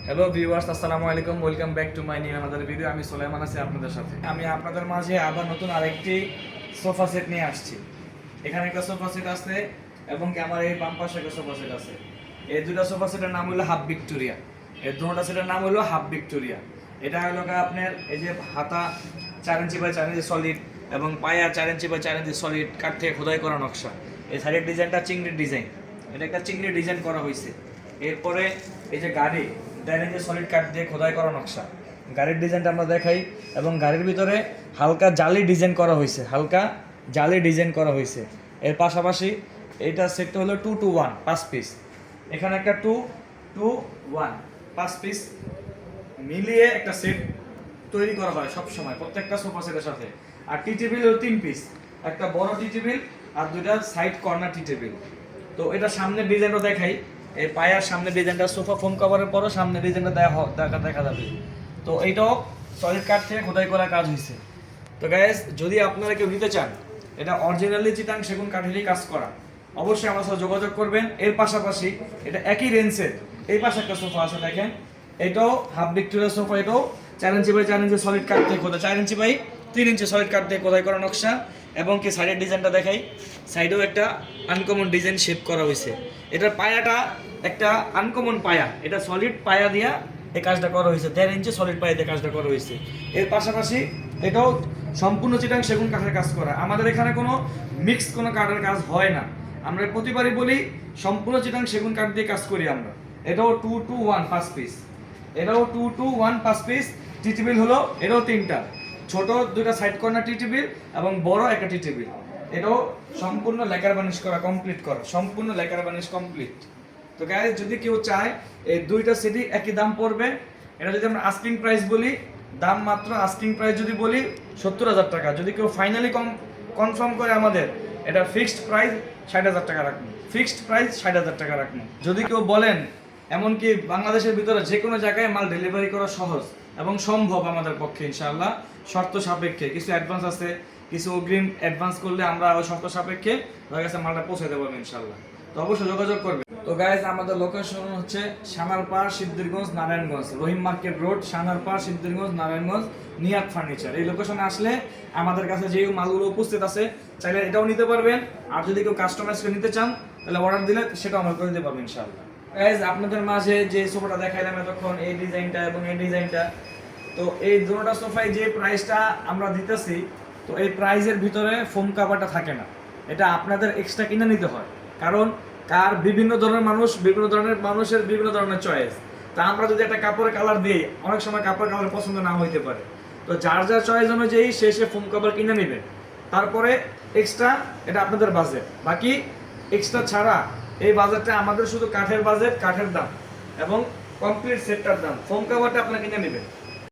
Hello viewers, আসসালামু আলাইকুম। Welcome back to my new আমাদের ভিডিও। আমি সুলাইমান আছি আপনাদের সাথে। আমি আপনাদের মাঝে আবার নতুন আরেকটি সোফা সেট নিয়ে আসছি। এখানে একটা সোফা সেট আছে এবং কি আমার এই বাম পাশে একটা সোফা সেট আছে। এই দুটো সোফা সেটের নাম হলো হাফ ভিক্টোরিয়া। এই দুটো সেটের নাম হলো হাফ ভিক্টোরিয়া। এটা হলো আপনার এই যে হাতা 4 ইঞ্চি বাই 4 ইঞ্চি সলিড এবং পায়া 4 ইঞ্চি বাই 4 ইঞ্চি সলিড কাঠ থেকে খোদাই করা নকশা। এই সাইডের ডিজাইনটা চিংড়ির ডিজাইন। এটা একটা চিংড়ির ডিজাইন করা হয়েছে। এরপরে এই যে গাড়ি ডাইনিং যে সলিড কাঠ দিয়ে খোদাই করা নকশা, গাড়ির ডিজাইনটা আমরা দেখাই। এবং গাড়ির ভিতরে হালকা জালি ডিজাইন করা হয়েছে, হালকা জালি ডিজাইন করা হয়েছে। এর পাশাপাশি এইটা সেটটা হলো 2-to-1 5 পিস। এখানে একটা 2-to-1 5 পিস মিলিয়ে একটা সেট তৈরি করা হয় সব সময় প্রত্যেকটা সোফা সেটের সাথে। আর টি টেবিল হলো 3 পিস, একটা বড় টি টেবিল আর দুইটা সাইড কর্নার টি টেবিল। তো এটা সামনের ডিজাইনটা দেখাই। এই পায়ার সামনে ডিজাইনটা সোফা ফোম কভারের পরও সামনে ডিজাইনটা দেখা যাবে। তো এইটাও সলিড কাঠ থেকে খোদাই করা কাজ হয়েছে। তো গাইস, যদি আপনারা কেউ নিতে চান, এটা অরিজিনালি চিটাং সেগুন কাঠেরই কাজ করা, অবশ্যই আমার সাথে যোগাযোগ করবেন। এর পাশাপাশি এটা একই রেঞ্জের এই পাশে একটা সোফা আছে দেখেন, এটাও হাফ ভিক্টোরিয়া সোফা। এটাও 4 ইঞ্চি বাই 4 ইঞ্চি সলিড কাঠ দিয়ে খোদা, 4 ইঞ্চি বাই 3 ইঞ্চি সলিড কাঠ দিয়ে খোদাই করা নকশা। এবং কি সাইডের ডিজাইনটা দেখাই, সাইডেও একটা আনকমন ডিজাইন শেপ করা হয়েছে। এটার পায়াটা একটা আনকমন পায়া, এটা সলিড পায়া দিয়া এই কাজটা করা হয়েছে, 1.5 ইঞ্চি সলিড পায়া দিয়ে কাজটা করা হয়েছে। এর পাশাপাশি এটাও সম্পূর্ণ চিটাং সেগুন কাঠের কাজ করা। আমাদের এখানে কোনো মিক্স কোনো কাঠের কাজ হয় না, আমরা প্রতিবারই বলি সম্পূর্ণ চিটাং সেগুন কাঠ দিয়ে কাজ করি আমরা। এটাও 2-to-1 5 পিস, এটাও 2-to-1 5 পিস। টি টেবিল হলো এটাও 3টা, ছোট 2টা সাইড কর্নার টি টেবিল এবং বড় একটা টি টেবিল। এটাও সম্পূর্ণ লেকার বার্নিশ করা, কমপ্লিট করা, সম্পূর্ণ লেকার বার্নিশ কমপ্লিট। তো গাইস, যদি কেউ চায় এই দুইটা সেটই একই দাম পড়বে। এটা যদি আমরা আস্কিং প্রাইস বলি, দাম মাত্র আস্কিং প্রাইস যদি বলি 70,000 টাকা। যদি কেউ ফাইনালি কনফার্ম করে আমাদের, এটা ফিক্সড প্রাইস 60,000 টাকা রাখুন, ফিক্সড প্রাইস 60,000 টাকা রাখুন। যদি কেউ বলেন, এমনকি বাংলাদেশের ভিতরে যে কোনো জায়গায় মাল ডেলিভারি করা সহজ এবং সম্ভব আমাদের পক্ষে ইনশাআল্লাহ, শর্ত সাপেক্ষে। কিছু অ্যাডভান্স আছে, কিছু অগ্রিম অ্যাডভান্স করলে আমরা ওই শর্ত সাপেক্ষে তাদের কাছে মালটা পৌঁছে দেবো ইনশাআল্লাহ। তো অবশ্যই যোগাযোগ করবে। তো গাইজ, আমাদের লোকেশন হচ্ছে সানারপাড়, সিদ্ধিরগঞ্জ, নারায়ণগঞ্জ, রহিম মার্কেট রোড, সানারপাড়, সিদ্ধিরগঞ্জ, নারায়ণগঞ্জ, নিয়াত ফার্নিচার। এই লোকেশনে আসলে আমাদের কাছে যে মালগুলো উপস্থিত আছে চাইলে এটাও নিতে পারবেন। আর যদি কেউ কাস্টমাইজ করে নিতে চান তাহলে অর্ডার দিলে সেটাও আমরা করে দিতে পারবো ইনশাআল্লাহ। গাইজ, আপনাদের মাঝে যে সোফাটা দেখাইলাম এতক্ষণ, এই ডিজাইনটা এবং এই ডিজাইনটা, তো এই দুটোটা সোফায় যে প্রাইসটা আমরা দিতেছি, তো এই প্রাইসের ভিতরে ফোম কাভারটা থাকে না, এটা আপনাদের এক্সট্রা কিনে নিতে হয়। কারণ বিভিন্ন ধরনের মানুষের বিভিন্ন ধরনের চয়েস। তা আমরা যদি একটা কাপড়ের কালার দিই, অনেক সময় কাপড়ের কালার পছন্দ না হইতে পারে। তো যার যার চয়েস অনুযায়ী সে ফোম কাভার কিনে নেবেন। তারপরে এক্সট্রা এটা আপনাদের বাজেট, বাকি এক্সট্রা ছাড়া এই বাজেটটা আমাদের শুধু কাঠের বাজেট, কাঠের দাম এবং কমপ্লিট সেটটার দাম। ফোম কাভারটা আপনারা কিনে নেবেন।